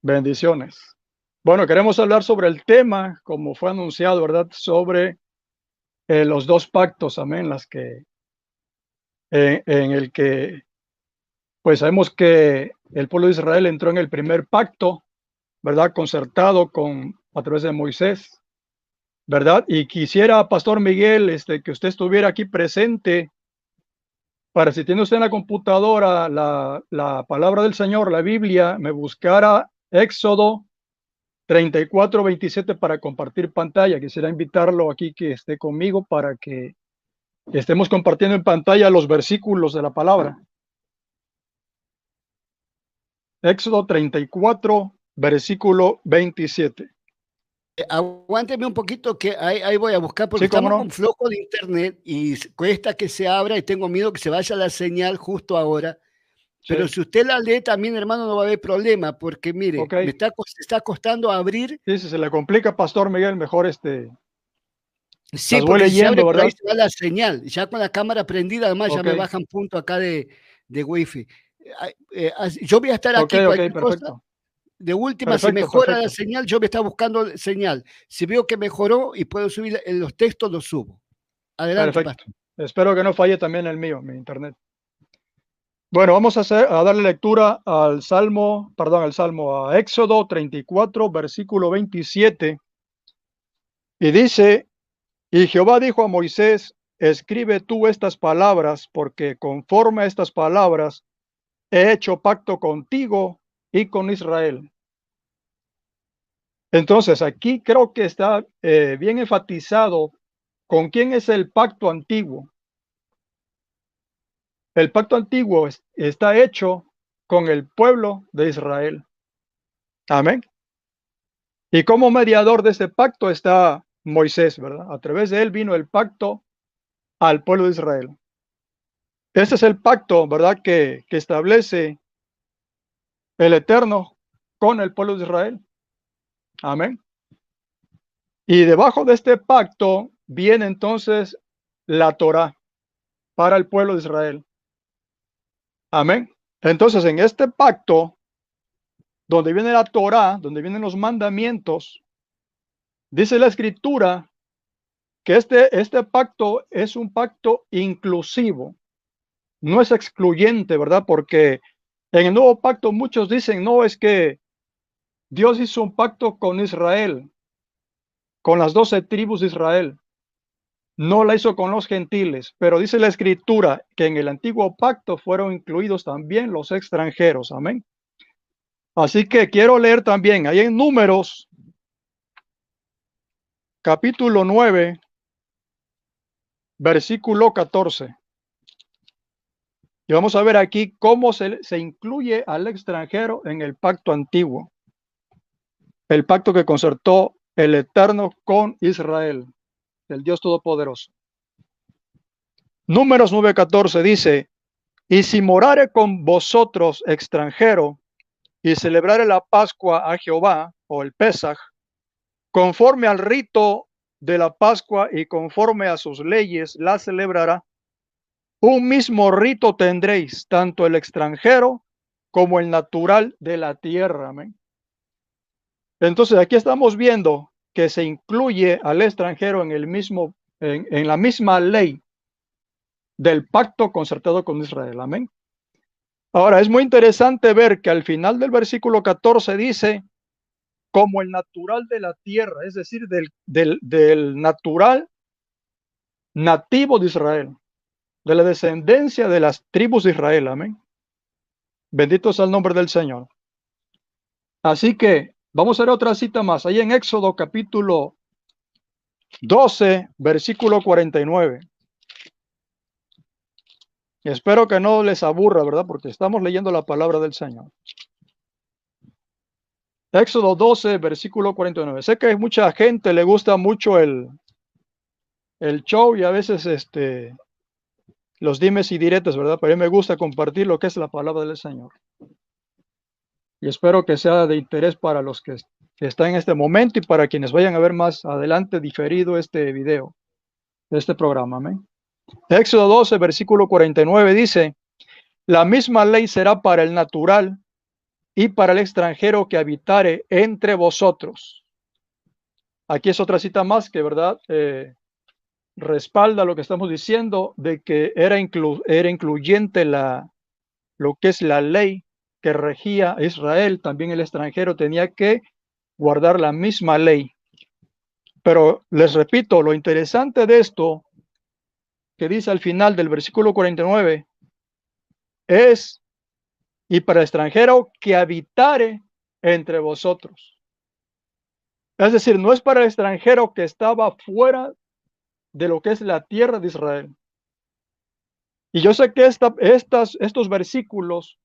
Bendiciones. Bueno, queremos hablar sobre el tema, como fue anunciado, ¿verdad? Sobre los dos pactos, amén, en el que, pues sabemos que el pueblo de Israel entró en el primer pacto, ¿verdad? Concertado a través de Moisés, ¿verdad? Y quisiera, Pastor Miguel, que usted estuviera aquí presente para, si tiene usted en la computadora la palabra del Señor, la Biblia, me buscara Éxodo 34:27 para compartir pantalla. Quisiera invitarlo aquí que esté conmigo para que estemos compartiendo en pantalla los versículos de la palabra. Éxodo 34, versículo 27. Aguánteme un poquito que ahí voy a buscar porque Sí, cómo estamos no. con flojo de internet y cuesta que se abra y tengo miedo que se vaya la señal justo ahora. Pero Sí, si usted la lee también, hermano, no va a haber problema porque ok. mire, se está costando abrir. Sí, si se le complica, Pastor Miguel, mejor Sí, las voy porque si se abre leyendo, por ahí ¿verdad? se va la señal. Ya con la cámara prendida, además ya Ok, me bajan punto acá de wifi. Yo voy a estar ok, aquí, ok, cualquier cosa. perfecto. De última, si Perfecto, mejora la perfecto. señal, yo voy a estar buscando señal. Si veo que mejoró y puedo subir los textos, los subo. Adelante, Perfecto. pastor. Espero que no falle también el mío, mi internet. Bueno, vamos a darle lectura al a Éxodo 34, versículo 27. Y dice: Y Jehová dijo a Moisés: escribe tú estas palabras, porque conforme a estas palabras he hecho pacto contigo y con Israel. Entonces, aquí creo que está bien enfatizado con quién es el pacto antiguo. El pacto antiguo está hecho con el pueblo de Israel. Amén. Y como mediador de ese pacto está Moisés, ¿verdad? A través de él vino el pacto al pueblo de Israel. Ese es el pacto, ¿verdad? Que establece el Eterno con el pueblo de Israel. Amén. Y debajo de este pacto viene entonces la Torá para el pueblo de Israel. Amén. Entonces, en este pacto, donde viene la Torá, donde vienen los mandamientos, dice la Escritura que este pacto es un pacto inclusivo, no es excluyente, ¿verdad? Porque en el nuevo pacto muchos dicen, no, es que Dios hizo un pacto con Israel, con las 12 tribus de Israel. No la hizo con los gentiles, pero dice la Escritura que en el antiguo pacto fueron incluidos también los extranjeros. Amén. Así que quiero leer también ahí en Números, capítulo 9, versículo 14. Y vamos a ver aquí cómo se incluye al extranjero en el pacto antiguo, el pacto que concertó el Eterno con Israel, el Dios Todopoderoso. Números 9:14 dice: y si morare con vosotros extranjero y celebrare la Pascua a Jehová, o el Pesaj, conforme al rito de la Pascua y conforme a sus leyes la celebrará, un mismo rito tendréis, tanto el extranjero como el natural de la tierra. Amén. Entonces aquí estamos viendo que se incluye al extranjero en la misma ley del pacto concertado con Israel. Amén. Ahora es muy interesante ver que al final del versículo 14 dice: como el natural de la tierra, es decir, del natural nativo de Israel, de la descendencia de las tribus de Israel. Amén. Bendito sea el nombre del Señor. Así que vamos a ver otra cita más. Ahí en Éxodo capítulo 12, versículo 49. Espero que no les aburra, ¿verdad? Porque estamos leyendo la palabra del Señor. Éxodo 12, versículo 49. Sé que a mucha gente le gusta mucho el show y a veces los dimes y diretes, ¿verdad? Pero a mí me gusta compartir lo que es la palabra del Señor. Y espero que sea de interés para los que están en este momento y para quienes vayan a ver más adelante diferido este video, este programa. Amén. Éxodo 12, versículo 49 dice: la misma ley será para el natural y para el extranjero que habitare entre vosotros. Aquí es otra cita más que, ¿verdad? Respalda lo que estamos diciendo de que era incluyente lo que es la ley que regía a Israel. También el extranjero tenía que guardar la misma ley. Pero les repito, lo interesante de esto que dice al final del versículo 49 es, y para el extranjero que habitare entre vosotros. Es decir, no es para el extranjero que estaba fuera de lo que es la tierra de Israel. Y yo sé que estos versículos,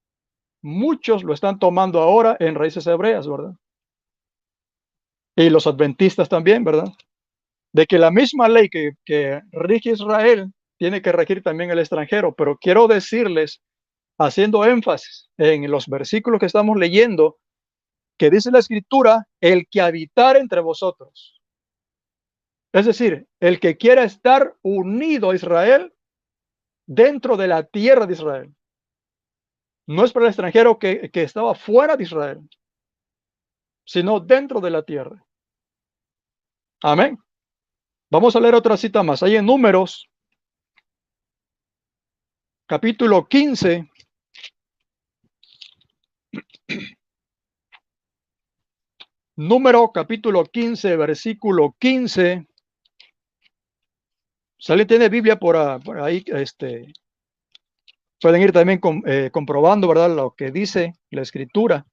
muchos lo están tomando ahora en raíces hebreas, ¿verdad? Y los adventistas también, ¿verdad? De que la misma ley que rige Israel tiene que regir también el extranjero. Pero quiero decirles, haciendo énfasis en los versículos que estamos leyendo, que dice la Escritura, el que habitar entre vosotros. Es decir, el que quiera estar unido a Israel dentro de la tierra de Israel. No es para el extranjero que estaba fuera de Israel, sino dentro de la tierra. Amén. Vamos a leer otra cita más. Ahí en Números, capítulo 15. Número capítulo 15, versículo 15. Si alguien tiene Biblia por ahí, pueden ir también comprobando, ¿verdad? Lo que dice la Escritura.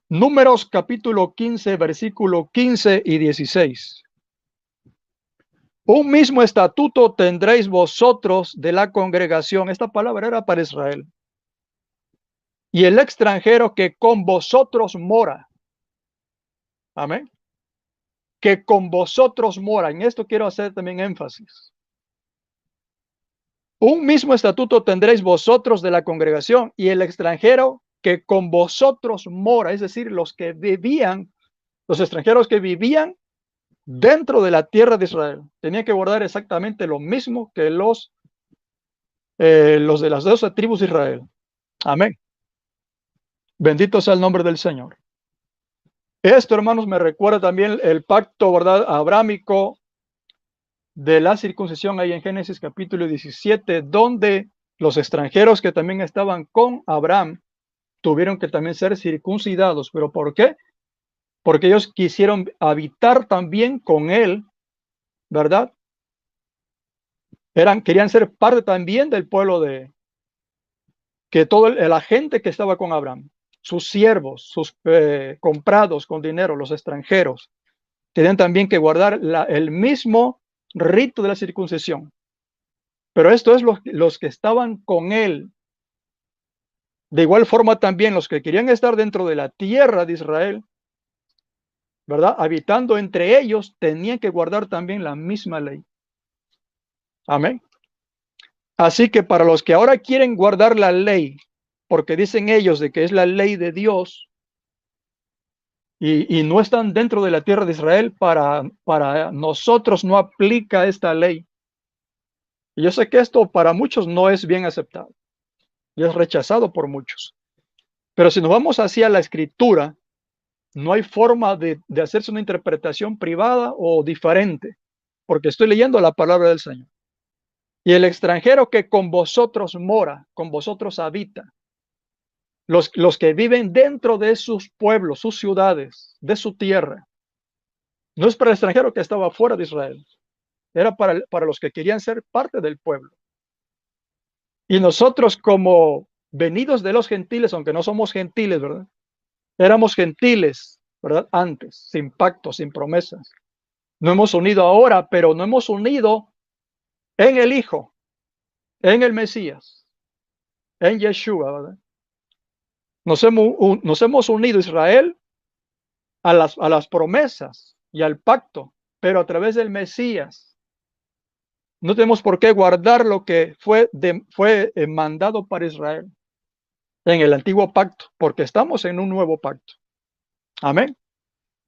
Números capítulo 15, versículo 15 y 16. Un mismo estatuto tendréis vosotros de la congregación. Esta palabra era para Israel. Y el extranjero que con vosotros mora. Amén. Que con vosotros mora. En esto quiero hacer también énfasis. Un mismo estatuto tendréis vosotros de la congregación y el extranjero que con vosotros mora, es decir, los extranjeros que vivían dentro de la tierra de Israel, tenían que guardar exactamente lo mismo que los de las 12 tribus de Israel. Amén. Bendito sea el nombre del Señor. Esto, hermanos, me recuerda también el pacto, ¿verdad?, abrámico de la circuncisión ahí en Génesis capítulo 17, donde los extranjeros que también estaban con Abraham tuvieron que también ser circuncidados. ¿Pero por qué? Porque ellos quisieron habitar también con él, ¿verdad? Querían ser parte también del pueblo que toda la gente que estaba con Abraham, sus siervos, sus comprados con dinero, los extranjeros, tenían también que guardar el mismo rito de la circuncisión. Pero esto es los que estaban con él. De igual forma también los que querían estar dentro de la tierra de Israel, ¿verdad? Habitando entre ellos, tenían que guardar también la misma ley. Amén. Así que para los que ahora quieren guardar la ley, porque dicen ellos de que es la ley de Dios, y no están dentro de la tierra de Israel, para nosotros no aplica esta ley. Y yo sé que esto para muchos no es bien aceptado y es rechazado por muchos. Pero si nos vamos hacia la Escritura, no hay forma de hacerse una interpretación privada o diferente, porque estoy leyendo la palabra del Señor. Y el extranjero que con vosotros mora, con vosotros habita, los que viven dentro de sus pueblos, sus ciudades, de su tierra, no es para el extranjero que estaba fuera de Israel, era para los que querían ser parte del pueblo. Y nosotros, como venidos de los gentiles, aunque no somos gentiles, ¿verdad? Éramos gentiles, ¿verdad? Antes, sin pacto, sin promesas. No hemos unido ahora, pero no hemos unido en el Hijo, en el Mesías, en Yeshua, ¿verdad? Nos hemos unido Israel a las promesas y al pacto, pero a través del Mesías. No tenemos por qué guardar lo que fue mandado para Israel en el antiguo pacto, porque estamos en un nuevo pacto. Amén.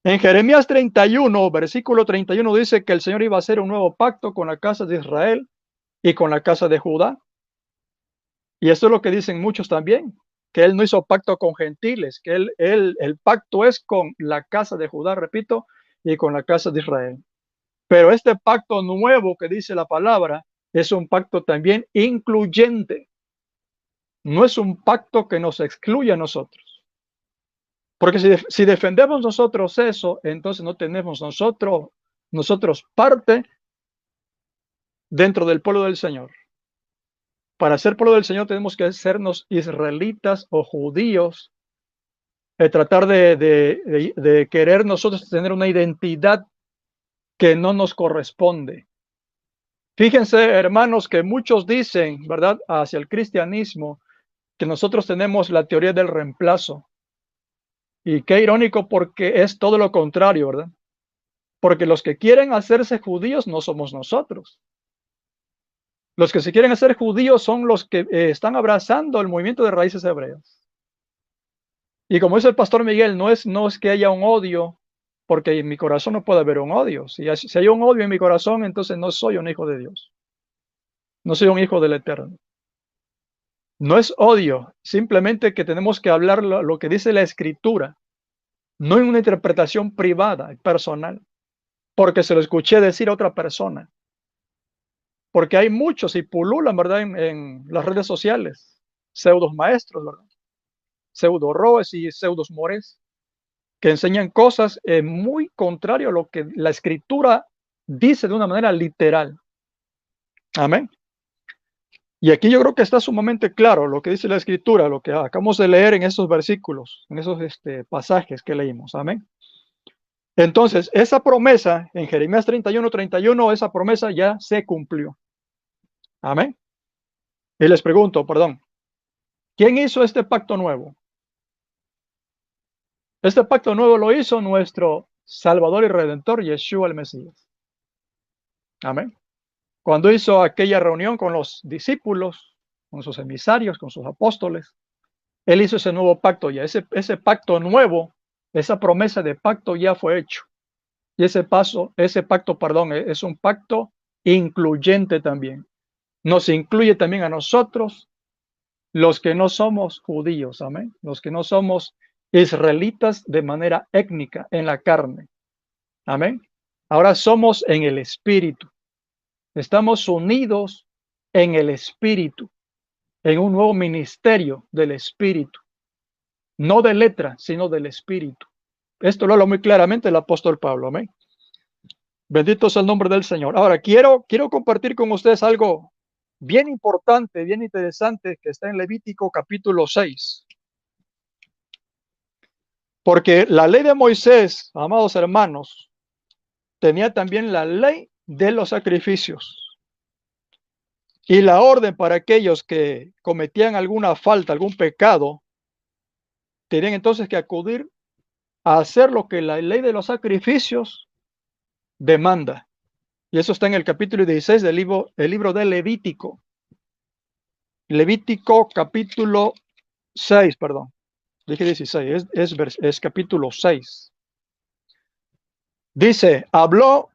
En Jeremías 31, versículo 31 dice que el Señor iba a hacer un nuevo pacto con la casa de Israel y con la casa de Judá. Y esto es lo que dicen muchos también, que él no hizo pacto con gentiles, que el pacto es con la casa de Judá, repito, y con la casa de Israel. Pero este pacto nuevo que dice la palabra es un pacto también incluyente. No es un pacto que nos excluye a nosotros. Porque si defendemos nosotros eso, entonces no tenemos nosotros parte dentro del pueblo del Señor. Para ser pueblo del Señor tenemos que sernos israelitas o judíos, tratar de querer nosotros tener una identidad que no nos corresponde. Fíjense, hermanos, que muchos dicen, ¿verdad?, hacia el cristianismo, que nosotros tenemos la teoría del reemplazo. Y qué irónico, porque es todo lo contrario, ¿verdad? Porque los que quieren hacerse judíos no somos nosotros. Los que se quieren hacer judíos son los que están abrazando el movimiento de raíces hebreas. Y como dice el pastor Miguel, no es que haya un odio, porque en mi corazón no puede haber un odio. Si hay un odio en mi corazón, entonces no soy un hijo de Dios. No soy un hijo del Eterno. No es odio, simplemente que tenemos que hablar lo que dice la Escritura, no en una interpretación privada, personal, porque se lo escuché decir a otra persona. Porque hay muchos y pululan, ¿verdad?, en las redes sociales, pseudos maestros, ¿verdad? Pseudo roes y pseudos mores, que enseñan cosas muy contrario a lo que la Escritura dice de una manera literal. Amén. Y aquí yo creo que está sumamente claro lo que dice la Escritura, lo que acabamos de leer en esos versículos, en esos pasajes que leímos. Amén. Entonces, esa promesa en Jeremías 31:31, esa promesa ya se cumplió. Amén. Y les pregunto, perdón, ¿quién hizo este pacto nuevo? Este pacto nuevo lo hizo nuestro Salvador y Redentor, Yeshua el Mesías. Amén. Cuando hizo aquella reunión con los discípulos, con sus emisarios, con sus apóstoles, él hizo ese nuevo pacto ya. Ese pacto nuevo, esa promesa de pacto ya fue hecho. Y ese pacto, perdón, es un pacto incluyente también. Nos incluye también a nosotros, los que no somos judíos, amén. Los que no somos israelitas de manera étnica, en la carne. Amén. Ahora somos en el espíritu. Estamos unidos en el espíritu, en un nuevo ministerio del espíritu. No de letra, sino del espíritu. Esto lo habla muy claramente el apóstol Pablo. Amén. Bendito sea el nombre del Señor. Ahora, quiero compartir con ustedes algo bien importante, bien interesante, que está en Levítico capítulo 6. Porque la ley de Moisés, amados hermanos, tenía también la ley de los sacrificios y la orden para aquellos que cometían alguna falta, algún pecado, tenían entonces que acudir a hacer lo que la ley de los sacrificios demanda. Y eso está en el capítulo 16 del libro de Levítico. Levítico capítulo 6, perdón. Dije 16, es capítulo 6. Dice, habló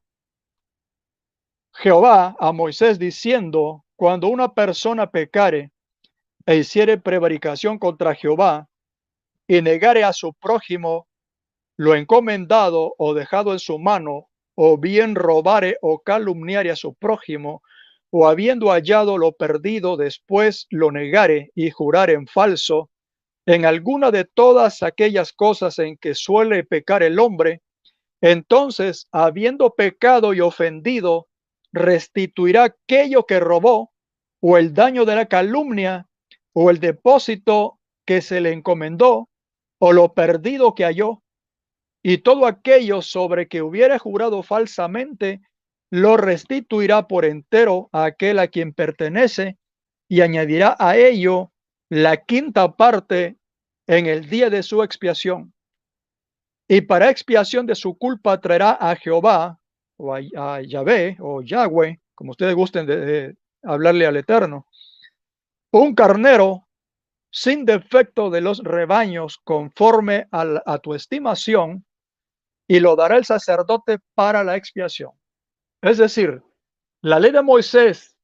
Jehová a Moisés diciendo, cuando una persona pecare e hiciere prevaricación contra Jehová y negare a su prójimo lo encomendado o dejado en su mano, o bien robare o calumniare a su prójimo, o habiendo hallado lo perdido después lo negare y jurare en falso, en alguna de todas aquellas cosas en que suele pecar el hombre, entonces, habiendo pecado y ofendido, restituirá aquello que robó, o el daño de la calumnia, o el depósito que se le encomendó, o lo perdido que halló, y todo aquello sobre que hubiera jurado falsamente, lo restituirá por entero a aquel a quien pertenece, y añadirá a ello la quinta parte en el día de su expiación. Y para expiación de su culpa traerá a Jehová, o a Yahvé, o Yahweh, como ustedes gusten de hablarle al Eterno, un carnero sin defecto de los rebaños, conforme a tu estimación, y lo dará el sacerdote para la expiación. Es decir, la ley de Moisés,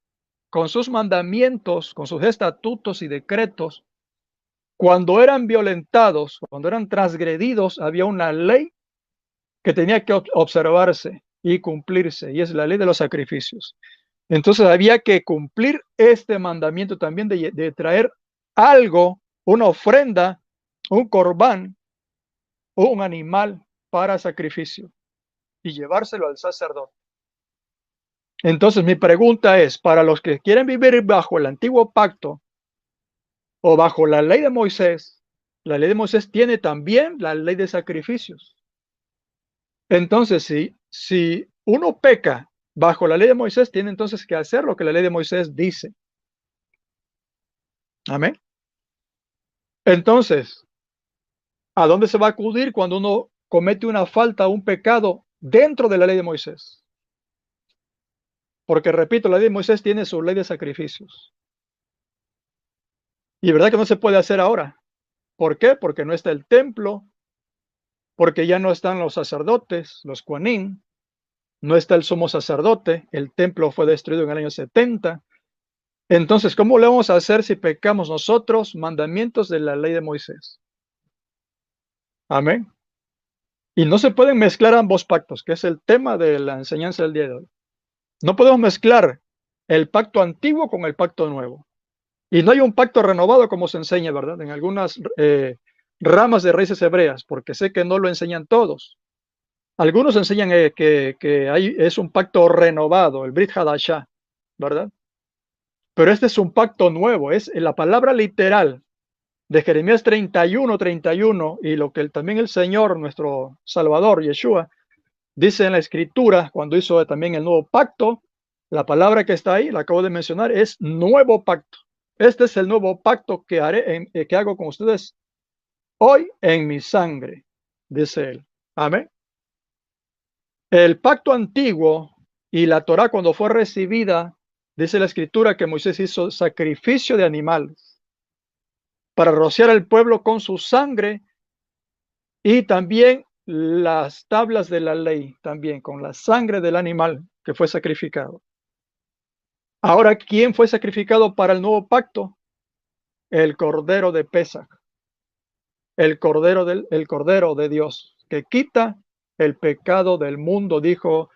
con sus mandamientos, con sus estatutos y decretos, cuando eran violentados, cuando eran transgredidos, había una ley que tenía que observarse y cumplirse, y es la ley de los sacrificios. Entonces había que cumplir este mandamiento también de traer algo, una ofrenda, un corbán o un animal para sacrificio y llevárselo al sacerdote. Entonces mi pregunta es, para los que quieren vivir bajo el antiguo pacto o bajo la ley de Moisés tiene también la ley de sacrificios. Entonces, si uno peca bajo la ley de Moisés, tiene entonces que hacer lo que la ley de Moisés dice. Amén. Entonces, ¿a dónde se va a acudir cuando uno comete una falta, un pecado dentro de la ley de Moisés? Porque, repito, la ley de Moisés tiene su ley de sacrificios. Y verdad que no se puede hacer ahora. ¿Por qué? Porque no está el templo, porque ya no están los sacerdotes, los Kohanim, no está el sumo sacerdote, el templo fue destruido en el año 70. Entonces, ¿cómo le vamos a hacer si pecamos nosotros mandamientos de la ley de Moisés? Amén. Y no se pueden mezclar ambos pactos, que es el tema de la enseñanza del día de hoy. No podemos mezclar el pacto antiguo con el pacto nuevo. Y no hay un pacto renovado como se enseña, ¿verdad? En algunas ramas de raíces hebreas, porque sé que no lo enseñan todos. Algunos enseñan que es un pacto renovado, el Brit Hadashah, ¿verdad? Pero este es un pacto nuevo, es la palabra literal de Jeremías 31 y lo que también el Señor, nuestro Salvador, Yeshua, dice en la Escritura, cuando hizo también el nuevo pacto, la palabra que está ahí, la acabo de mencionar, es nuevo pacto. Este es el nuevo pacto que que hago con ustedes hoy en mi sangre, dice él. Amén. El pacto antiguo y la Torá cuando fue recibida, dice la Escritura que Moisés hizo sacrificio de animales para rociar al pueblo con su sangre y también las tablas de la ley, también con la sangre del animal que fue sacrificado. Ahora, ¿quién fue sacrificado para el nuevo pacto? El Cordero de Pesach, el Cordero de Dios, que quita el pecado del mundo, dijo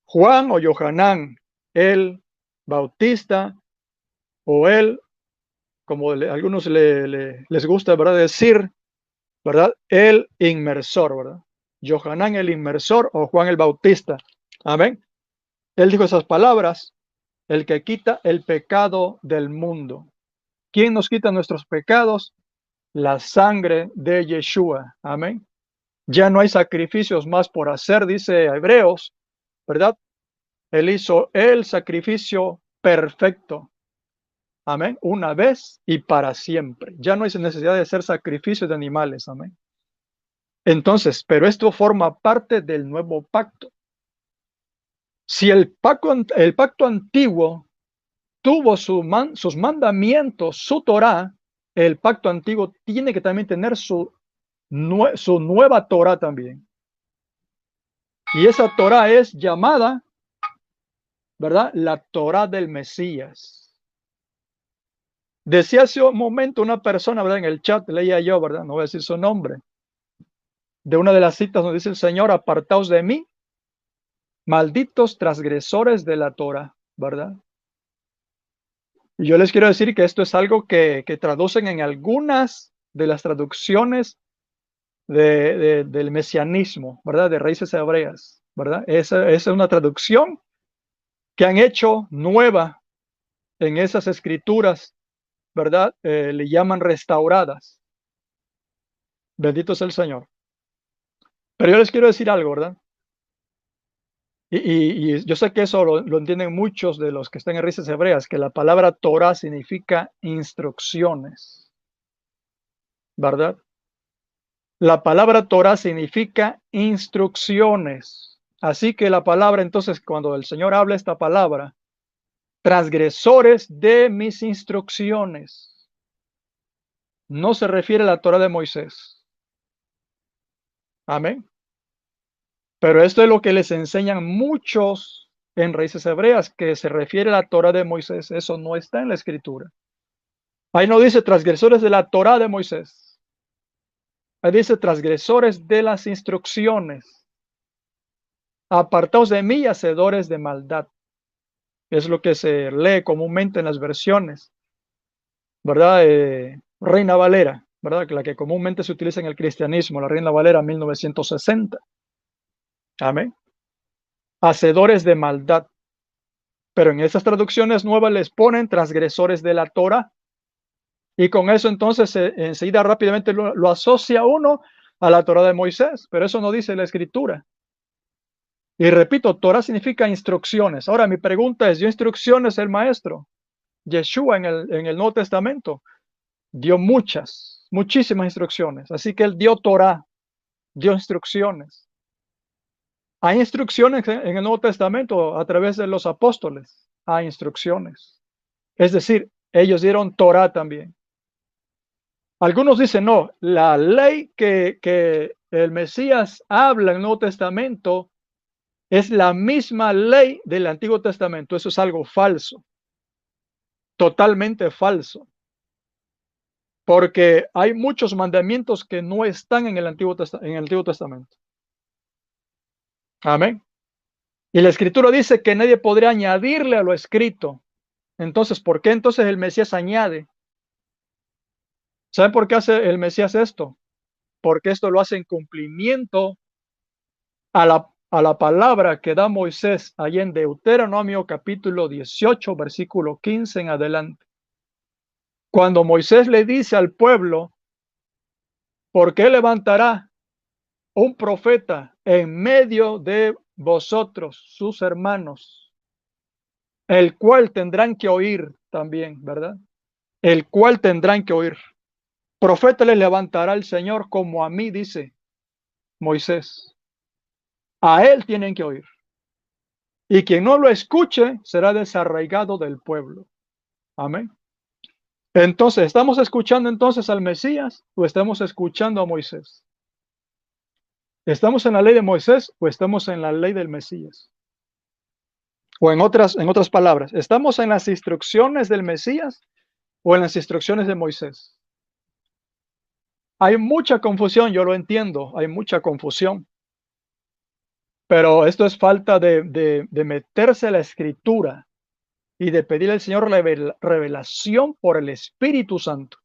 Juan o Yohanan, el Bautista, o él, como algunos les gusta, ¿verdad? Decir, ¿verdad? El inmersor, ¿verdad? Yohanan el inmersor o Juan el Bautista. Amén. Él dijo esas palabras, el que quita el pecado del mundo. ¿Quién nos quita nuestros pecados? La sangre de Yeshua. Amén. Ya no hay sacrificios más por hacer, dice Hebreos, ¿verdad? Él hizo el sacrificio perfecto. Amén. Una vez y para siempre. Ya no hay necesidad de hacer sacrificios de animales. Amén. Entonces, pero esto forma parte del nuevo pacto. Si el pacto antiguo tuvo sus mandamientos, su Torah, el pacto antiguo tiene que también tener su nueva Torah también. Y esa Torah es llamada, ¿verdad? La Torah del Mesías. Decía hace un momento una persona, ¿verdad? En el chat, leía yo, ¿verdad? No voy a decir su nombre. De una de las citas donde dice el Señor, apartaos de mí, malditos transgresores de la Torah, ¿verdad? Y yo les quiero decir que esto es algo que traducen en algunas de las traducciones del mesianismo, ¿verdad? De raíces hebreas, ¿verdad? Esa es una traducción que han hecho nueva en esas escrituras, ¿verdad? Le llaman restauradas. Bendito sea el Señor. Pero yo les quiero decir algo, ¿verdad? Y yo sé que eso lo entienden muchos de los que están en raíces hebreas, que la palabra Torah significa instrucciones, ¿verdad? La palabra Torah significa instrucciones. Así que la palabra, entonces, cuando el Señor habla esta palabra, transgresores de mis instrucciones, no se refiere a la Torah de Moisés. Amén. Pero esto es lo que les enseñan muchos en raíces hebreas, que se refiere a la Torah de Moisés. Eso no está en la Escritura. Ahí no dice transgresores de la Torá de Moisés. Ahí dice transgresores de las instrucciones. Apartaos de mí, hacedores de maldad. Es lo que se lee comúnmente en las versiones, ¿verdad? Reina Valera, ¿verdad? La que comúnmente se utiliza en el cristianismo, la Reina Valera 1960. Amén. Hacedores de maldad. Pero en esas traducciones nuevas les ponen transgresores de la Torá. Y con eso entonces enseguida rápidamente lo asocia uno a la Torá de Moisés, pero eso no dice la Escritura. Y repito, Torá significa instrucciones. Ahora mi pregunta es, ¿dio instrucciones el maestro? Yeshua en el Nuevo Testamento dio muchísimas instrucciones. Así que él dio Torá, dio instrucciones. Hay instrucciones en el Nuevo Testamento a través de los apóstoles. Hay instrucciones. Es decir, ellos dieron Torá también. Algunos dicen, no, la ley que el Mesías habla en el Nuevo Testamento es la misma ley del Antiguo Testamento. Eso es algo falso, totalmente falso, porque hay muchos mandamientos que no están en el Antiguo Testamento. Amén. Y la Escritura dice que nadie podría añadirle a lo escrito. Entonces, ¿por qué entonces el Mesías añade? ¿Saben por qué hace el Mesías esto? Porque esto lo hace en cumplimiento a la palabra que da Moisés allí en Deuteronomio capítulo 18, versículo 15 en adelante. Cuando Moisés le dice al pueblo, ¿por qué levantará un profeta en medio de vosotros, sus hermanos, el cual tendrán que oír también, ¿verdad? El cual tendrán que oír. Profeta le levantará el Señor como a mí, dice Moisés. A él tienen que oír. Y quien no lo escuche será desarraigado del pueblo. Amén. Entonces, ¿estamos escuchando entonces al Mesías o estamos escuchando a Moisés? ¿Estamos en la ley de Moisés o estamos en la ley del Mesías? O en otras palabras, ¿estamos en las instrucciones del Mesías o en las instrucciones de Moisés? Hay mucha confusión, yo lo entiendo, hay mucha confusión. Pero esto es falta de meterse a la Escritura y de pedir al Señor revelación por el Espíritu Santo,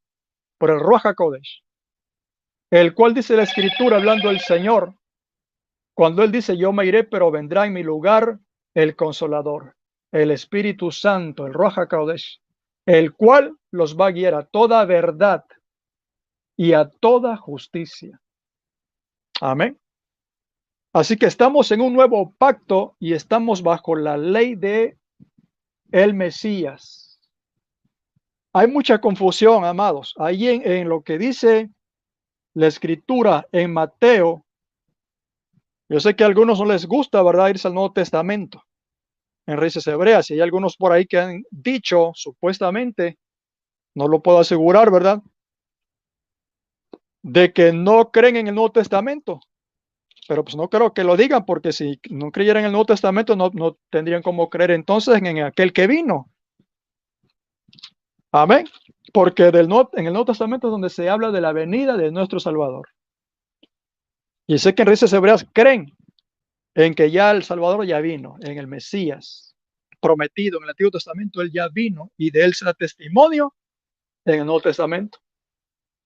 por el Ruach HaKodesh, el cual dice la Escritura, hablando el Señor, cuando Él dice, yo me iré, pero vendrá en mi lugar el Consolador, el Espíritu Santo, el Ruach HaKodesh, el cual los va a guiar a toda verdad y a toda justicia. Amén. Así que estamos en un nuevo pacto y estamos bajo la ley de el Mesías. Hay mucha confusión, amados. Ahí en lo que dice la Escritura en Mateo, yo sé que a algunos no les gusta, ¿verdad?, irse al Nuevo Testamento, en Raíces Hebreas, y hay algunos por ahí que han dicho, supuestamente, no lo puedo asegurar, ¿verdad?, de que no creen en el Nuevo Testamento. Pero pues no creo que lo digan, porque si no creyeran en el Nuevo Testamento, no tendrían cómo creer entonces en aquel que vino. Amén. Porque en el Nuevo Testamento es donde se habla de la venida de nuestro Salvador. Y sé que en Raíces Hebreas creen en que ya el Salvador ya vino, en el Mesías prometido en el Antiguo Testamento, él ya vino y de él se da testimonio en el Nuevo Testamento.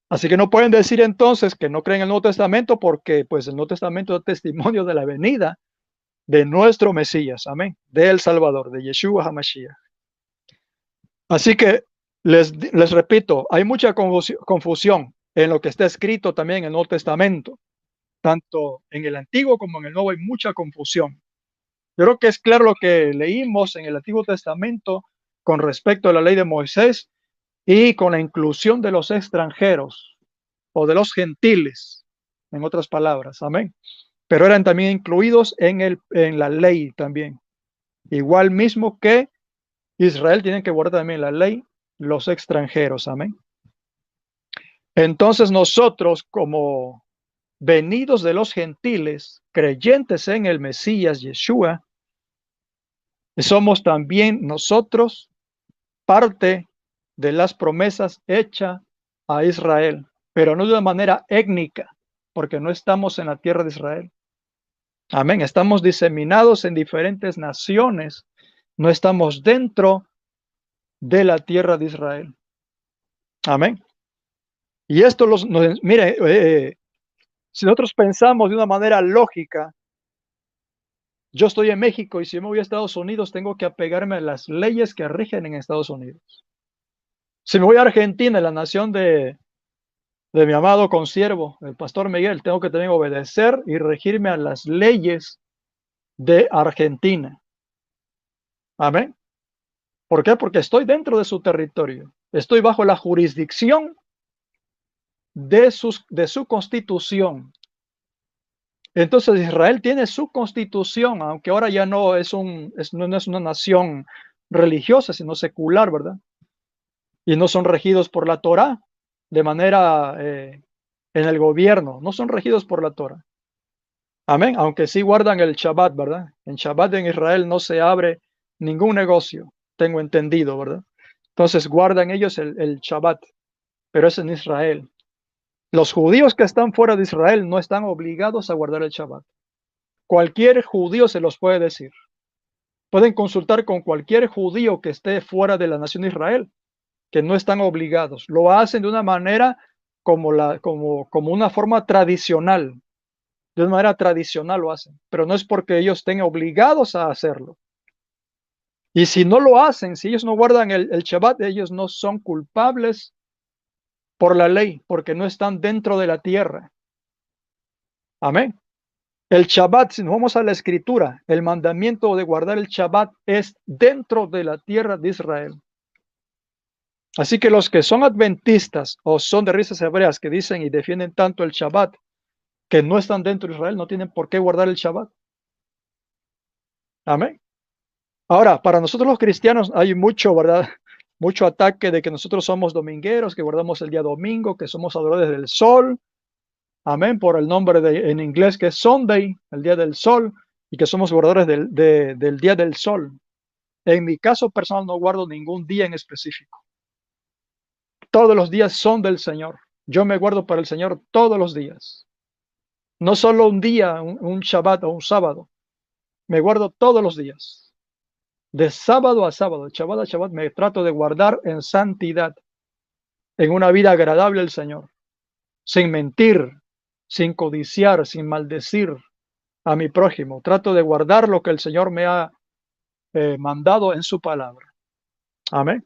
Así que no pueden decir entonces que no creen en el Nuevo Testamento, porque pues el Nuevo Testamento da testimonio de la venida de nuestro Mesías, amén, del Salvador, de Yeshua HaMashiach. Así que les repito, hay mucha confusión en lo que está escrito también en el Nuevo Testamento. Tanto en el Antiguo como en el Nuevo hay mucha confusión. Yo creo que es claro lo que leímos en el Antiguo Testamento con respecto a la ley de Moisés y con la inclusión de los extranjeros o de los gentiles, en otras palabras, amén. Pero eran también incluidos en la ley también. Igual mismo que Israel tiene que guardar también la ley, los extranjeros, amén. Entonces nosotros, como venidos de los gentiles, creyentes en el Mesías Yeshua, somos también nosotros parte de las promesas hechas a Israel, pero no de una manera étnica, porque no estamos en la tierra de Israel. Amén. Estamos diseminados en diferentes naciones, no estamos dentro de la tierra de Israel. Amén. Y esto mire, si nosotros pensamos de una manera lógica, yo estoy en México y si me voy a Estados Unidos, tengo que apegarme a las leyes que rigen en Estados Unidos. Si me voy a Argentina, la nación de mi amado consiervo, el pastor Miguel, tengo que también obedecer y regirme a las leyes de Argentina. Amén. ¿Por qué? Porque estoy dentro de su territorio. Estoy bajo la jurisdicción de su constitución. Entonces Israel tiene su constitución, aunque ahora ya no es no es una nación religiosa, sino secular, ¿verdad? Y no son regidos por la Torá de manera en el gobierno, no son regidos por la Torá. Amén, aunque sí guardan el Shabbat, ¿verdad? En Shabbat en Israel no se abre ningún negocio, tengo entendido, ¿verdad? Entonces guardan ellos el Shabbat, pero es en Israel. Los judíos que están fuera de Israel no están obligados a guardar el Shabbat. Cualquier judío se los puede decir. Pueden consultar con cualquier judío que esté fuera de la nación de Israel, que no están obligados. Lo hacen de una manera como una forma tradicional. De una manera tradicional lo hacen, pero no es porque ellos estén obligados a hacerlo. Y si no lo hacen, si ellos no guardan el Shabbat, ellos no son culpables por la ley, porque no están dentro de la tierra. Amén. El Shabbat, si nos vamos a la escritura, el mandamiento de guardar el Shabbat es dentro de la tierra de Israel. Así que los que son adventistas o son de raíces hebreas que dicen y defienden tanto el Shabbat, que no están dentro de Israel, no tienen por qué guardar el Shabbat. Amén. Ahora, para nosotros los cristianos hay mucho, ¿verdad? Mucho ataque de que nosotros somos domingueros, que guardamos el día domingo, que somos adoradores del sol. Amén, por el nombre en inglés que es Sunday, el día del sol, y que somos guardadores del día del sol. En mi caso personal no guardo ningún día en específico. Todos los días son del Señor. Yo me guardo para el Señor todos los días. No solo un día, un Shabbat o un sábado. Me guardo todos los días. De sábado a sábado, de Shabbat a Shabbat, me trato de guardar en santidad, en una vida agradable al Señor, sin mentir, sin codiciar, sin maldecir a mi prójimo. Trato de guardar lo que el Señor me ha mandado en su palabra. Amén.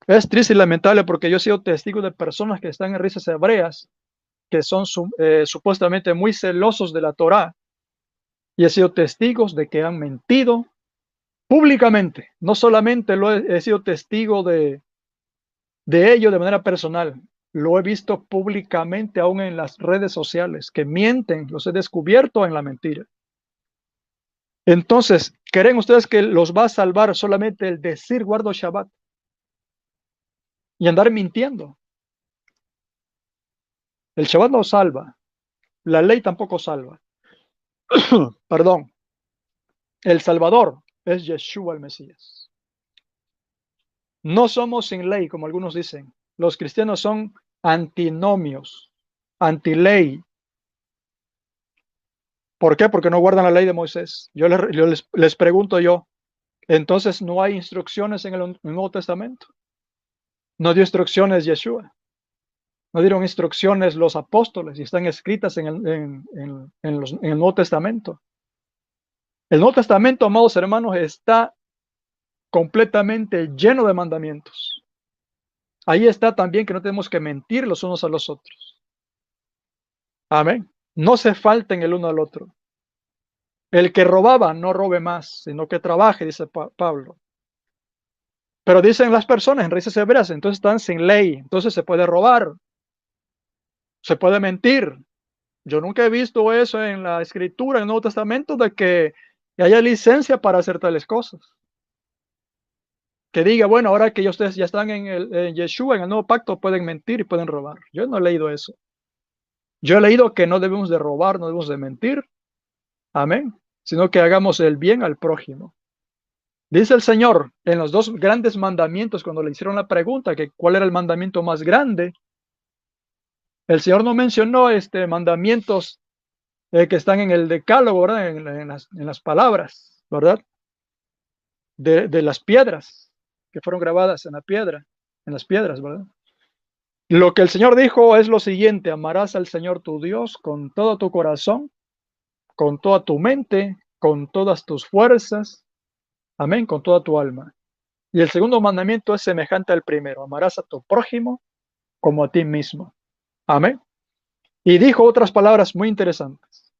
Es triste y lamentable porque yo he sido testigo de personas que están en raíces hebreas, que son supuestamente muy celosos de la Torá, y he sido testigos de que han mentido públicamente. No solamente he sido testigo de ello de manera personal, lo he visto públicamente aún en las redes sociales, que mienten, los he descubierto en la mentira. Entonces, ¿creen ustedes que los va a salvar solamente el decir guardo Shabbat y andar mintiendo? El Shabbat no salva, la ley tampoco salva. Perdón, el Salvador es Yeshua el Mesías. No somos sin ley, como algunos dicen. Los cristianos son antinomios, antiley. ¿Por qué? Porque no guardan la ley de Moisés. Yo les pregunto yo, entonces no hay instrucciones en el Nuevo Testamento. No dio instrucciones Yeshua. No dieron instrucciones los apóstoles y están escritas en el Nuevo Testamento. El Nuevo Testamento, amados hermanos, está completamente lleno de mandamientos. Ahí está también que no tenemos que mentir los unos a los otros. Amén. No se falten el uno al otro. El que robaba no robe más, sino que trabaje, dice Pablo. Pero dicen las personas en raíces hebreas, entonces están sin ley, entonces se puede robar, se puede mentir. Yo nunca he visto eso en la escritura, en el Nuevo Testamento, de que haya licencia para hacer tales cosas. Que diga, bueno, ahora que ustedes ya están en Yeshua, en el nuevo pacto, pueden mentir y pueden robar. Yo no he leído eso. Yo he leído que no debemos de robar, no debemos de mentir, amén, sino que hagamos el bien al prójimo. Dice el Señor en los dos grandes mandamientos, cuando le hicieron la pregunta que cuál era el mandamiento más grande, el Señor no mencionó mandamientos que están en el decálogo, ¿verdad? En las palabras, ¿verdad? De las piedras que fueron grabadas en la piedra, en las piedras, ¿verdad? Lo que el Señor dijo es lo siguiente: amarás al Señor tu Dios con todo tu corazón, con toda tu mente, con todas tus fuerzas, amén, con toda tu alma. Y el segundo mandamiento es semejante al primero: amarás a tu prójimo como a ti mismo. Amén. Y dijo otras palabras muy interesantes.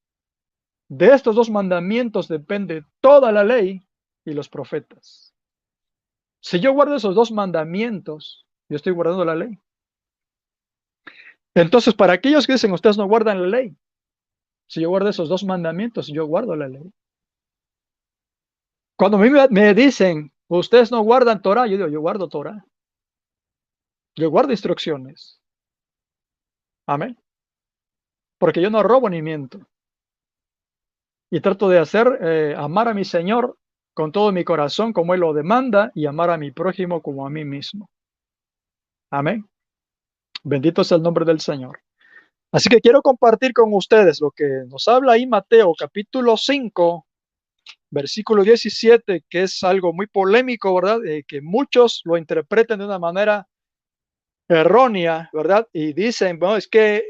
De estos dos mandamientos depende toda la ley y los profetas. Si yo guardo esos dos mandamientos, yo estoy guardando la ley. Entonces, para aquellos que dicen, ustedes no guardan la ley, si yo guardo esos dos mandamientos, yo guardo la ley. Cuando a mí me dicen, ustedes no guardan Torah, yo digo, yo guardo Torah. Yo guardo instrucciones. Amén. Porque yo no robo ni miento. Y trato de amar a mi Señor con todo mi corazón como Él lo demanda, y amar a mi prójimo como a mí mismo. Amén. Bendito sea el nombre del Señor. Así que quiero compartir con ustedes lo que nos habla ahí Mateo capítulo 5, versículo 17, que es algo muy polémico, ¿verdad? Que muchos lo interpreten de una manera errónea, ¿verdad? Y dicen, bueno, es que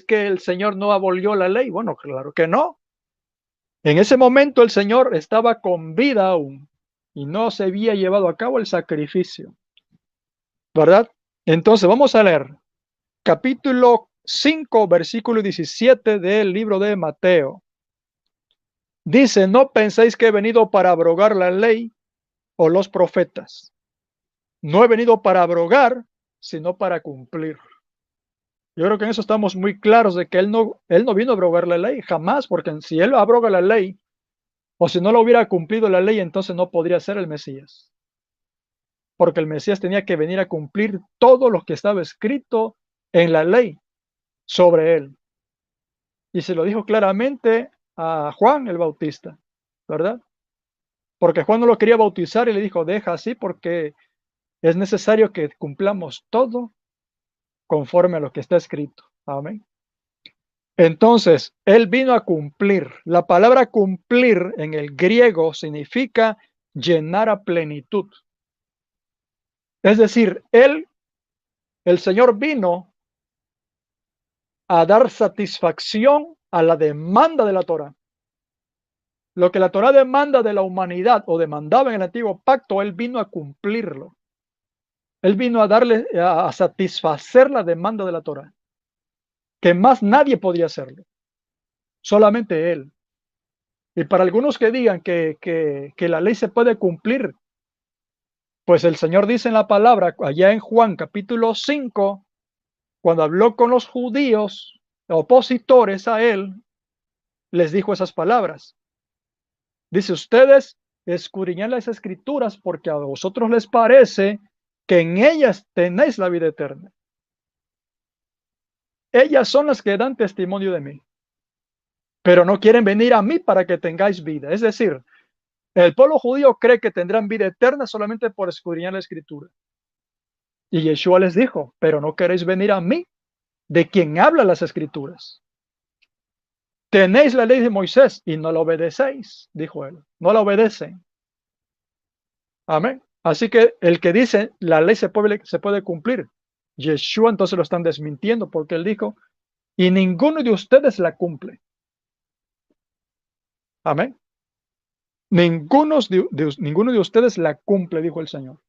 el Señor no abolió la ley. Bueno, claro que no. En ese momento el Señor estaba con vida aún y no se había llevado a cabo el sacrificio, ¿verdad? Entonces vamos a leer capítulo 5, versículo 17 del libro de Mateo. Dice, no penséis que he venido para abrogar la ley o los profetas. No he venido para abrogar, sino para cumplir. Yo creo que en eso estamos muy claros de que él no vino a abrogar la ley, jamás, porque si él abroga la ley, o si no lo hubiera cumplido la ley, entonces no podría ser el Mesías. Porque el Mesías tenía que venir a cumplir todo lo que estaba escrito en la ley sobre él. Y se lo dijo claramente a Juan el Bautista, ¿verdad? Porque Juan no lo quería bautizar y le dijo, deja así porque es necesario que cumplamos todo conforme a lo que está escrito. Amén. Entonces, él vino a cumplir. La palabra cumplir en el griego significa llenar a plenitud. Es decir, el Señor vino a dar satisfacción a la demanda de la Torah. Lo que la Torah demanda de la humanidad o demandaba en el antiguo pacto, él vino a cumplirlo. Él vino a satisfacer la demanda de la Torah, que más nadie podía hacerlo, solamente él. Y para algunos que digan que la ley se puede cumplir, pues el Señor dice en la palabra, allá en Juan capítulo 5, cuando habló con los judíos opositores a él, les dijo esas palabras. Dice, ustedes escudriñan las escrituras porque a vosotros les parece que en ellas tenéis la vida eterna. Ellas son las que dan testimonio de mí, pero no quieren venir a mí para que tengáis vida. Es decir, el pueblo judío cree que tendrán vida eterna solamente por escudriñar la escritura. Y Yeshua les dijo, pero no queréis venir a mí, de quien habla las escrituras. Tenéis la ley de Moisés y no la obedecéis, dijo él. No la obedecen. Amén. Así que el que dice la ley se puede cumplir, Yeshua entonces lo están desmintiendo porque él dijo, y ninguno de ustedes la cumple. Amén. Ninguno de ustedes la cumple, dijo el Señor.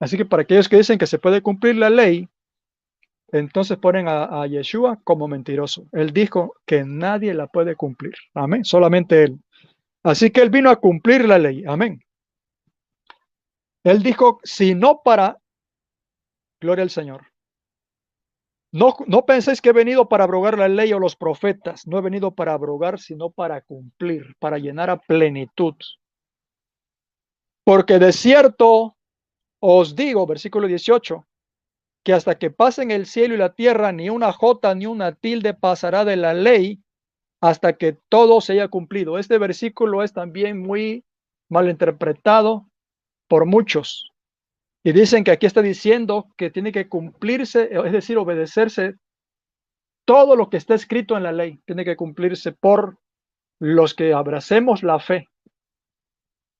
Así que para aquellos que dicen que se puede cumplir la ley, entonces ponen a Yeshua como mentiroso. Él dijo que nadie la puede cumplir. Amén. Solamente él. Así que él vino a cumplir la ley. Amén. Él dijo, si no para, gloria al Señor. No penséis que he venido para abrogar la ley o los profetas. No he venido para abrogar, sino para cumplir, para llenar a plenitud. Porque de cierto os digo, versículo 18, que hasta que pasen el cielo y la tierra, ni una jota ni una tilde pasará de la ley hasta que todo se haya cumplido. Este versículo es también muy malinterpretado por muchos. Y dicen que aquí está diciendo que tiene que cumplirse, es decir, obedecerse todo lo que está escrito en la ley, tiene que cumplirse por los que abracemos la fe.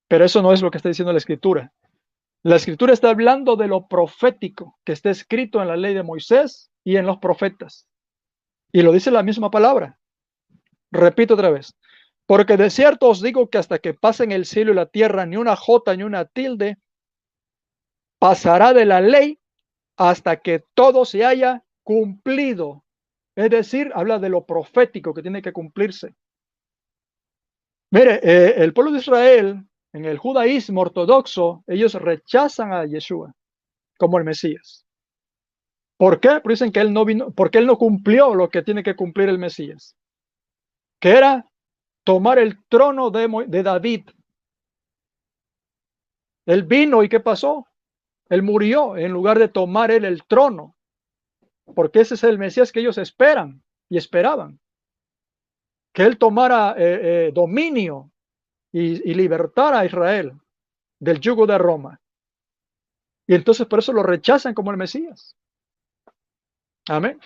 Pero eso no es lo que está diciendo la Escritura. La Escritura está hablando de lo profético que está escrito en la ley de Moisés y en los profetas. Y lo dice la misma palabra. Repito otra vez. Porque de cierto os digo que hasta que pasen el cielo y la tierra, ni una jota ni una tilde pasará de la ley hasta que todo se haya cumplido. Es decir, habla de lo profético que tiene que cumplirse. Mire, el pueblo de Israel, en el judaísmo ortodoxo, ellos rechazan a Yeshua como el Mesías. ¿Por qué? Porque dicen que él no vino, porque él no cumplió lo que tiene que cumplir el Mesías, que era tomar el trono de David. Él vino y ¿qué pasó? Él murió en lugar de tomar él el trono, porque ese es el Mesías que ellos esperan y esperaban, que él tomara dominio y libertara a Israel del yugo de Roma. Y entonces por eso lo rechazan como el Mesías. Amén.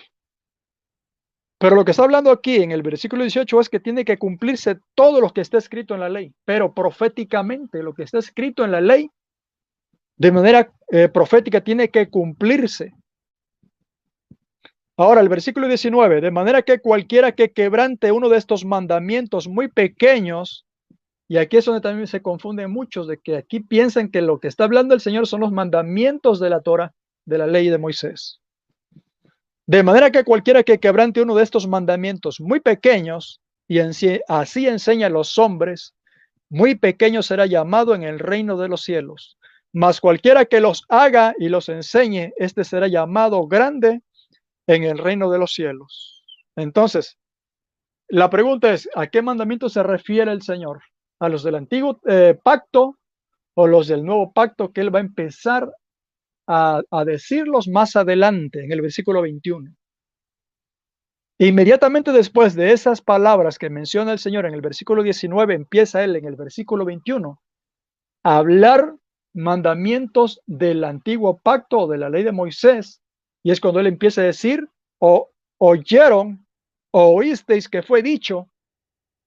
Pero lo que está hablando aquí en el versículo 18 es que tiene que cumplirse todo lo que está escrito en la ley, pero proféticamente lo que está escrito en la ley de manera profética tiene que cumplirse. Ahora, el versículo 19, de manera que cualquiera que quebrante uno de estos mandamientos muy pequeños, y aquí es donde también se confunden muchos, de que aquí piensan que lo que está hablando el Señor son los mandamientos de la Torah, de la ley de Moisés. De manera que cualquiera que quebrante uno de estos mandamientos muy pequeños, y así enseña a los hombres, muy pequeño será llamado en el reino de los cielos. Mas cualquiera que los haga y los enseñe, este será llamado grande en el reino de los cielos. Entonces, la pregunta es, ¿a qué mandamiento se refiere el Señor? ¿A los del antiguo pacto o los del nuevo pacto que Él va a empezar a decirlos más adelante en el versículo 21? Inmediatamente después de esas palabras que menciona el Señor en el versículo 19, empieza Él en el versículo 21 a hablar mandamientos del antiguo pacto o de la ley de Moisés. Y es cuando Él empieza a decir, o oyeron, o oísteis que fue dicho,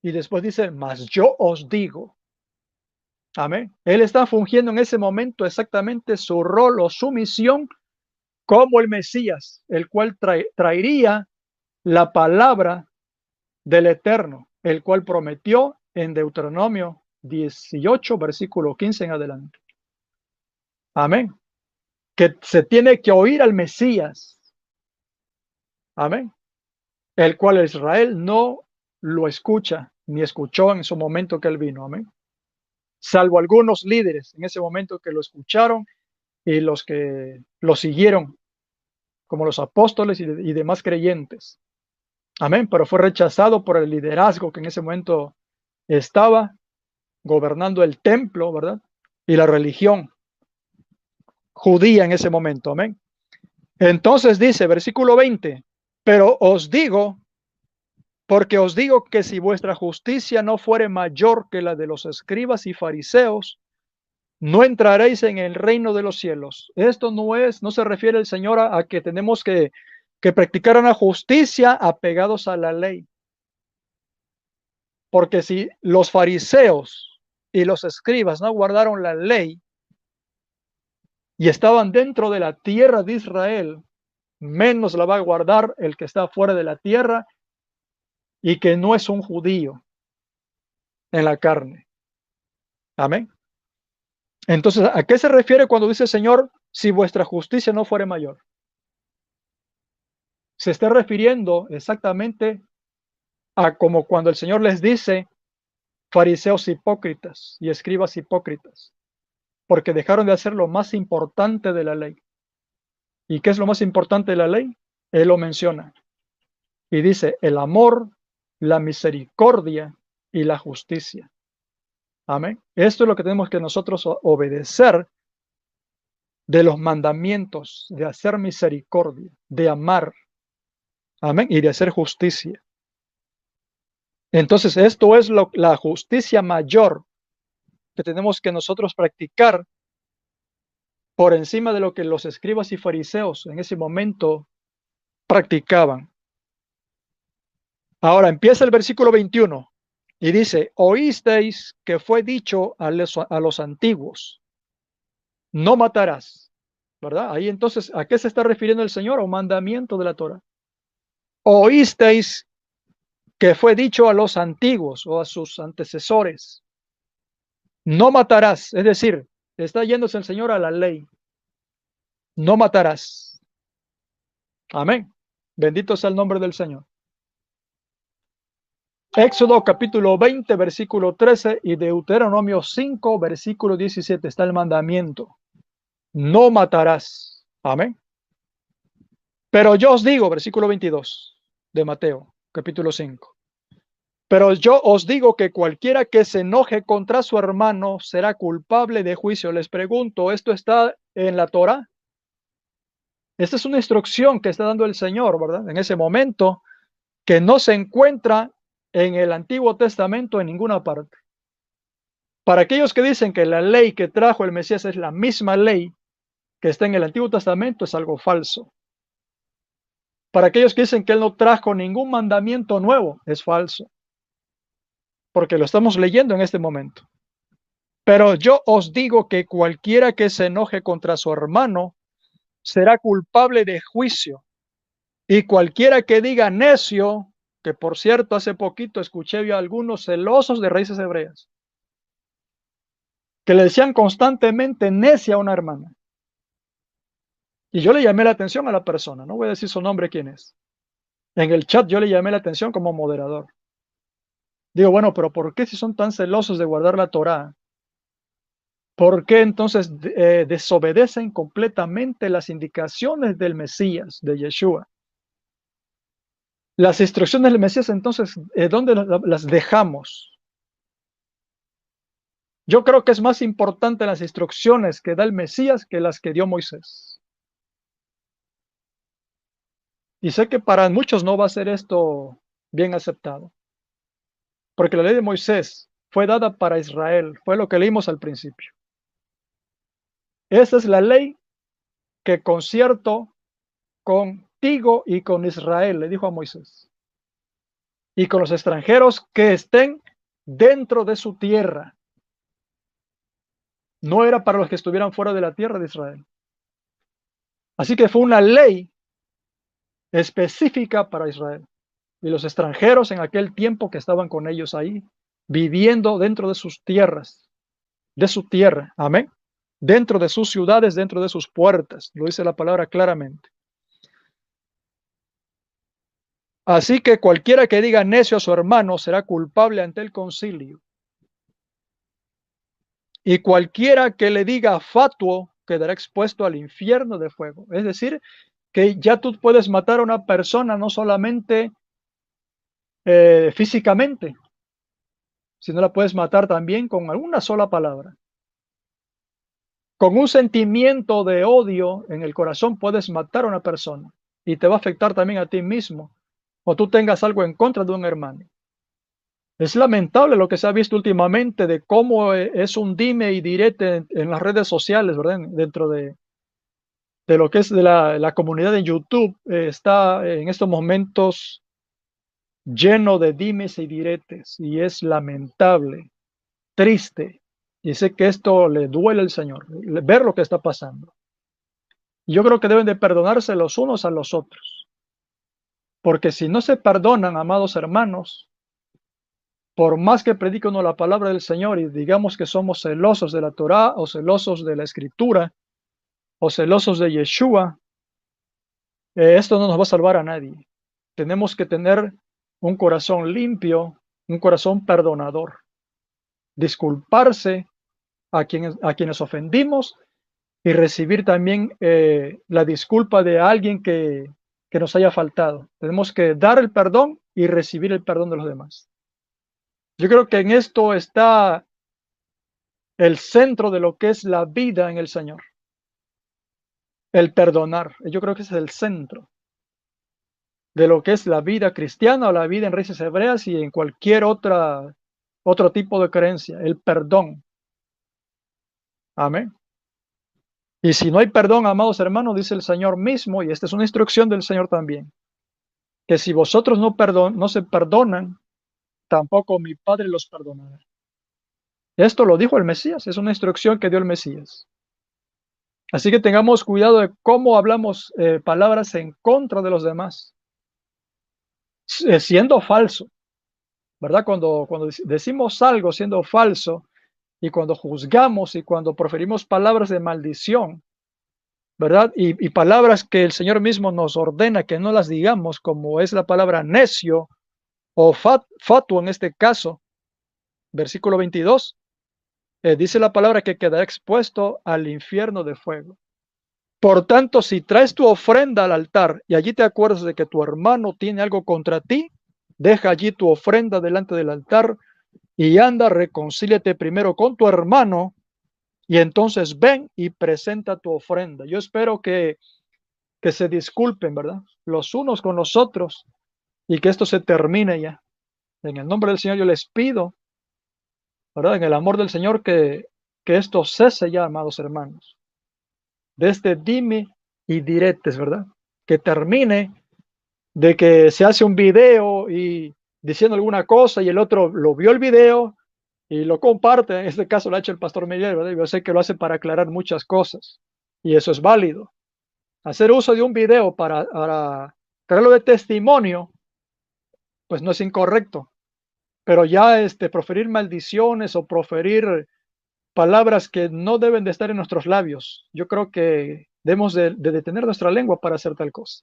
y después dice, mas yo os digo. Amén. Él está fungiendo en ese momento exactamente su rol o su misión como el Mesías, el cual traería la palabra del Eterno, el cual prometió en Deuteronomio 18, versículo 15 en adelante. Amén. Que se tiene que oír al Mesías. Amén. El cual Israel no lo escucha, ni escuchó en su momento que él vino. Amén. Salvo algunos líderes en ese momento que lo escucharon y los que lo siguieron, como los apóstoles y demás creyentes. Amén. Pero fue rechazado por el liderazgo que en ese momento estaba gobernando el templo, ¿verdad? Y la religión judía en ese momento. Amén. Entonces dice, versículo 20, pero os digo, porque os digo que si vuestra justicia no fuere mayor que la de los escribas y fariseos, no entraréis en el reino de los cielos. Esto no se refiere el Señor a que tenemos que practicar una justicia apegados a la ley. Porque si los fariseos y los escribas no guardaron la ley y estaban dentro de la tierra de Israel, menos la va a guardar el que está fuera de la tierra y que no es un judío en la carne. Amén. Entonces, ¿a qué se refiere cuando dice el Señor, si vuestra justicia no fuere mayor? Se está refiriendo exactamente a como cuando el Señor les dice, fariseos hipócritas y escribas hipócritas, porque dejaron de hacer lo más importante de la ley. ¿Y qué es lo más importante de la ley? Él lo menciona. Y dice, el amor, la misericordia y la justicia. Amén. Esto es lo que tenemos que nosotros obedecer de los mandamientos, de hacer misericordia, de amar. Amén. Y de hacer justicia. Entonces, esto es la justicia mayor que tenemos que nosotros practicar por encima de lo que los escribas y fariseos en ese momento practicaban. Ahora empieza el versículo 21 y dice, oísteis que fue dicho a los antiguos, no matarás, ¿verdad? Ahí entonces, ¿a qué se está refiriendo el Señor? A un mandamiento de la Torah. Oísteis que fue dicho a los antiguos o a sus antecesores, no matarás, es decir, está yéndose el Señor a la ley, no matarás. Amén. Bendito sea el nombre del Señor. Éxodo capítulo 20, versículo 13 y Deuteronomio 5, versículo 17 está el mandamiento. No matarás. Amén. Pero yo os digo, versículo 22 de Mateo, capítulo 5. Pero yo os digo que cualquiera que se enoje contra su hermano será culpable de juicio. Les pregunto, ¿esto está en la Torah? Esta es una instrucción que está dando el Señor, ¿verdad? En ese momento, que no se encuentra en el Antiguo Testamento en ninguna parte. Para aquellos que dicen que la ley que trajo el Mesías es la misma ley que está en el Antiguo Testamento, es algo falso. Para aquellos que dicen que Él no trajo ningún mandamiento nuevo, es falso. Porque lo estamos leyendo en este momento. Pero yo os digo que cualquiera que se enoje contra su hermano será culpable de juicio. Y cualquiera que diga necio, que por cierto hace poquito escuché yo a algunos celosos de raíces hebreas, que le decían constantemente necia a una hermana. Y yo le llamé la atención a la persona, no voy a decir su nombre quién es. En el chat yo le llamé la atención como moderador. Digo, bueno, pero ¿por qué si son tan celosos de guardar la Torá? ¿Por qué entonces desobedecen completamente las indicaciones del Mesías, de Yeshua? Las instrucciones del Mesías, entonces, ¿dónde las dejamos? Yo creo que es más importante las instrucciones que da el Mesías que las que dio Moisés. Y sé que para muchos no va a ser esto bien aceptado, porque la ley de Moisés fue dada para Israel, fue lo que leímos al principio. Esa es la ley que concierto contigo y con Israel, le dijo a Moisés, y con los extranjeros que estén dentro de su tierra. No era para los que estuvieran fuera de la tierra de Israel. Así que fue una ley específica para Israel y los extranjeros en aquel tiempo que estaban con ellos ahí, viviendo dentro de sus tierras, de su tierra, amén, dentro de sus ciudades, dentro de sus puertas, lo dice la palabra claramente. Así que cualquiera que diga necio a su hermano será culpable ante el concilio. Y cualquiera que le diga fatuo quedará expuesto al infierno de fuego. Es decir, que ya tú puedes matar a una persona no solamente físicamente, sino la puedes matar también con una sola palabra. Con un sentimiento de odio en el corazón puedes matar a una persona y te va a afectar también a ti mismo o tú tengas algo en contra de un hermano. Es lamentable lo que se ha visto últimamente de cómo es un dime y direte en las redes sociales, ¿verdad? Dentro de lo que es de la comunidad de YouTube, está en estos momentos lleno de dimes y diretes y es lamentable, triste. Y sé que esto le duele al Señor, ver lo que está pasando. Yo creo que deben de perdonarse los unos a los otros, porque si no se perdonan, amados hermanos, por más que predique uno la palabra del Señor y digamos que somos celosos de la Torá o celosos de la Escritura o celosos de Yeshua, esto no nos va a salvar a nadie. Tenemos que tener un corazón limpio, un corazón perdonador, disculparse a quienes ofendimos y recibir también la disculpa de alguien que nos haya faltado. Tenemos que dar el perdón y recibir el perdón de los demás. Yo creo que en esto está el centro de lo que es la vida en el Señor. El perdonar. Yo creo que ese es el centro de lo que es la vida cristiana o la vida en raíces hebreas y en cualquier otro tipo de creencia. El perdón. Amén. Y si no hay perdón, amados hermanos, dice el Señor mismo, y esta es una instrucción del Señor también, que si vosotros no se perdonan, tampoco mi Padre los perdonará. Esto lo dijo el Mesías, es una instrucción que dio el Mesías. Así que tengamos cuidado de cómo hablamos palabras en contra de los demás, siendo falso, ¿verdad? Cuando decimos algo siendo falso y cuando juzgamos y cuando proferimos palabras de maldición, ¿verdad? Y palabras que el Señor mismo nos ordena que no las digamos, como es la palabra necio o fatuo en este caso, versículo 22, dice la palabra que quedará expuesto al infierno de fuego. Por tanto, si traes tu ofrenda al altar y allí te acuerdas de que tu hermano tiene algo contra ti, deja allí tu ofrenda delante del altar y anda, reconcíliate primero con tu hermano y entonces ven y presenta tu ofrenda. Yo espero que se disculpen, ¿verdad? Los unos con los otros y que esto se termine ya. En el nombre del Señor yo les pido, ¿verdad? En el amor del Señor que esto cese ya, amados hermanos. De este dime y diretes, ¿verdad? Que termine de que se hace un video y diciendo alguna cosa y el otro lo vio el video y lo comparte. En este caso lo ha hecho el pastor Miguel, ¿verdad? Yo sé que lo hace para aclarar muchas cosas y eso es válido. Hacer uso de un video para traerlo de testimonio, pues no es incorrecto, pero ya proferir maldiciones o proferir palabras que no deben de estar en nuestros labios, yo creo que debemos de detener nuestra lengua para hacer tal cosa.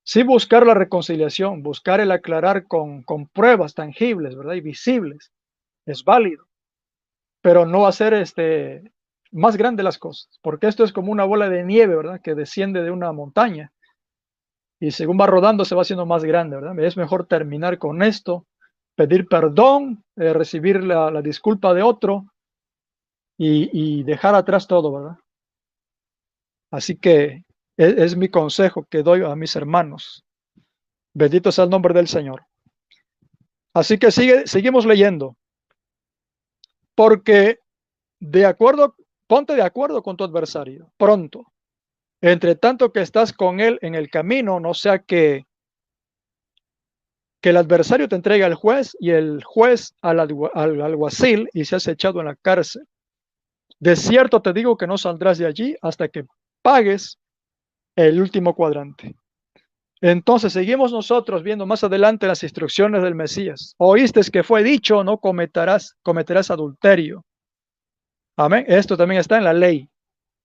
Sí buscar la reconciliación, buscar el aclarar con pruebas tangibles, ¿verdad? Y visibles, es válido, pero no hacer más grande las cosas, porque esto es como una bola de nieve, ¿verdad? Que desciende de una montaña y según va rodando se va haciendo más grande, ¿verdad? Es mejor terminar con esto, pedir perdón, recibir la disculpa de otro y dejar atrás todo, ¿verdad? Así que es mi consejo que doy a mis hermanos. Bendito sea el nombre del Señor. Así que seguimos leyendo. Porque ponte de acuerdo con tu adversario pronto. Entre tanto que estás con él en el camino, no sea que el adversario te entregue al juez y el juez al alguacil y seas echado en la cárcel. De cierto te digo que no saldrás de allí hasta que pagues el último cuadrante. Entonces seguimos nosotros viendo más adelante las instrucciones del Mesías. Oíste que fue dicho, no cometerás adulterio. Amén. Esto también está en la ley,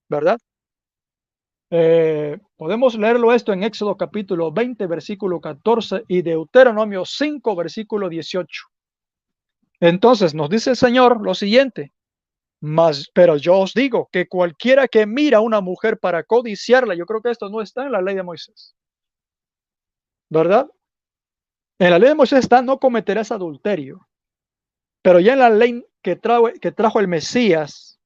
¿verdad? Podemos leerlo esto en Éxodo capítulo 20, versículo 14 y Deuteronomio 5, versículo 18. Entonces nos dice el Señor lo siguiente, pero yo os digo que cualquiera que mira a una mujer para codiciarla, yo creo que esto no está en la ley de Moisés, ¿verdad? En la ley de Moisés está no cometerás adulterio, pero ya en la ley que trajo el Mesías,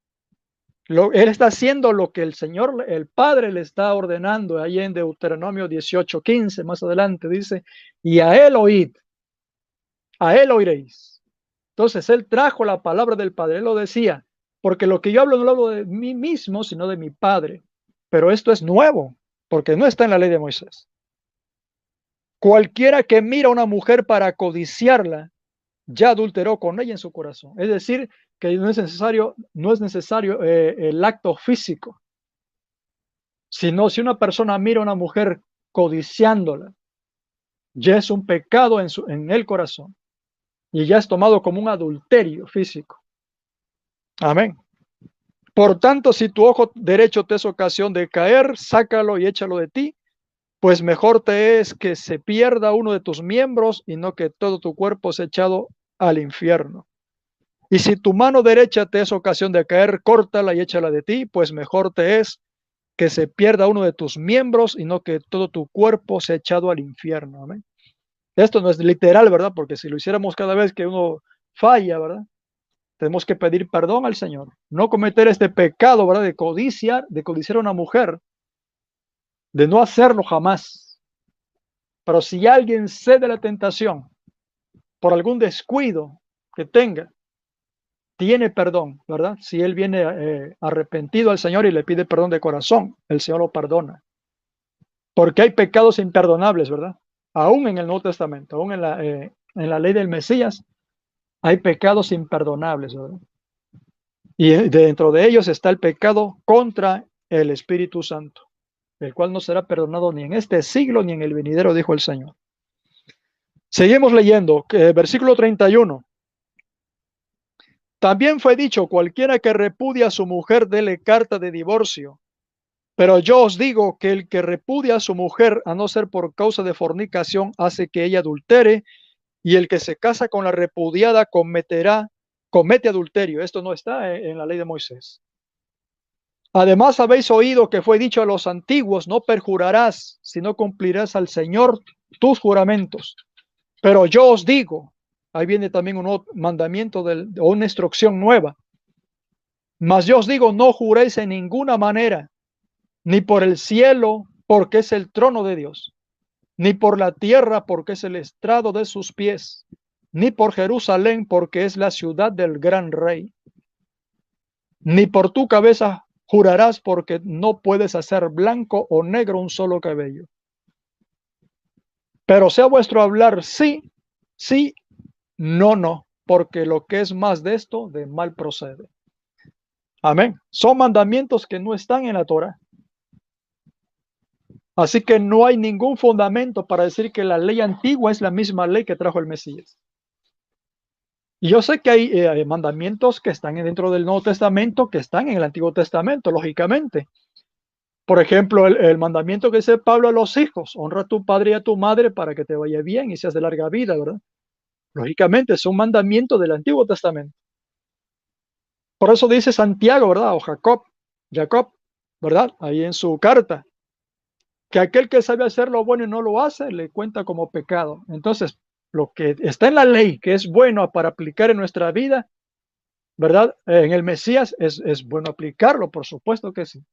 él está haciendo lo que el Señor, el Padre, le está ordenando ahí en Deuteronomio 18:15, más adelante dice, y a él oiréis. Entonces él trajo la palabra del Padre, él lo decía, porque lo que yo hablo no lo hablo de mí mismo, sino de mi Padre. Pero esto es nuevo, porque no está en la ley de Moisés. Cualquiera que mira a una mujer para codiciarla, ya adulteró con ella en su corazón. Es decir, que no es necesario el acto físico, sino si una persona mira a una mujer codiciándola, ya es un pecado en el corazón y ya es tomado como un adulterio físico. Amén. Por tanto, si tu ojo derecho te es ocasión de caer, sácalo y échalo de ti, pues mejor te es que se pierda uno de tus miembros y no que todo tu cuerpo sea echado al infierno. Y si tu mano derecha te es ocasión de caer, córtala y échala de ti, pues mejor te es que se pierda uno de tus miembros y no que todo tu cuerpo sea echado al infierno. Amén. Esto no es literal, ¿verdad? Porque si lo hiciéramos cada vez que uno falla, ¿verdad? Tenemos que pedir perdón al Señor. No cometer este pecado, ¿verdad? De codiciar a una mujer, de no hacerlo jamás. Pero si alguien cede a la tentación por algún descuido que tenga, tiene perdón, ¿verdad? Si él viene arrepentido al Señor y le pide perdón de corazón, el Señor lo perdona. Porque hay pecados imperdonables, ¿verdad? Aún en el Nuevo Testamento, aún en la ley del Mesías, hay pecados imperdonables, ¿verdad? Y dentro de ellos está el pecado contra el Espíritu Santo, el cual no será perdonado ni en este siglo ni en el venidero, dijo el Señor. Seguimos leyendo, versículo 31. También fue dicho, cualquiera que repudia a su mujer, dele carta de divorcio. Pero yo os digo que el que repudia a su mujer, a no ser por causa de fornicación, hace que ella adultere, y el que se casa con la repudiada comete adulterio. Esto no está en la ley de Moisés. Además habéis oído que fue dicho a los antiguos, no perjurarás, sino cumplirás al Señor tus juramentos. Pero yo os digo, ahí viene también un nuevo mandamiento o una instrucción nueva. Mas yo os digo, no juréis en ninguna manera, ni por el cielo, porque es el trono de Dios, ni por la tierra, porque es el estrado de sus pies, ni por Jerusalén, porque es la ciudad del gran rey. Ni por tu cabeza jurarás, porque no puedes hacer blanco o negro un solo cabello. Pero sea vuestro hablar sí, sí, no, no, porque lo que es más de esto, de mal procede. Amén. Son mandamientos que no están en la Torah. Así que no hay ningún fundamento para decir que la ley antigua es la misma ley que trajo el Mesías. Y yo sé que hay mandamientos que están dentro del Nuevo Testamento, que están en el Antiguo Testamento, lógicamente. Por ejemplo, el mandamiento que dice Pablo a los hijos, honra a tu padre y a tu madre para que te vaya bien y seas de larga vida, ¿verdad? Lógicamente, es un mandamiento del Antiguo Testamento. Por eso dice Santiago, ¿verdad? O Jacob, ¿verdad? Ahí en su carta, que aquel que sabe hacer lo bueno y no lo hace, le cuenta como pecado. Entonces, lo que está en la ley, que es bueno para aplicar en nuestra vida, ¿verdad? En el Mesías es bueno aplicarlo, por supuesto que sí.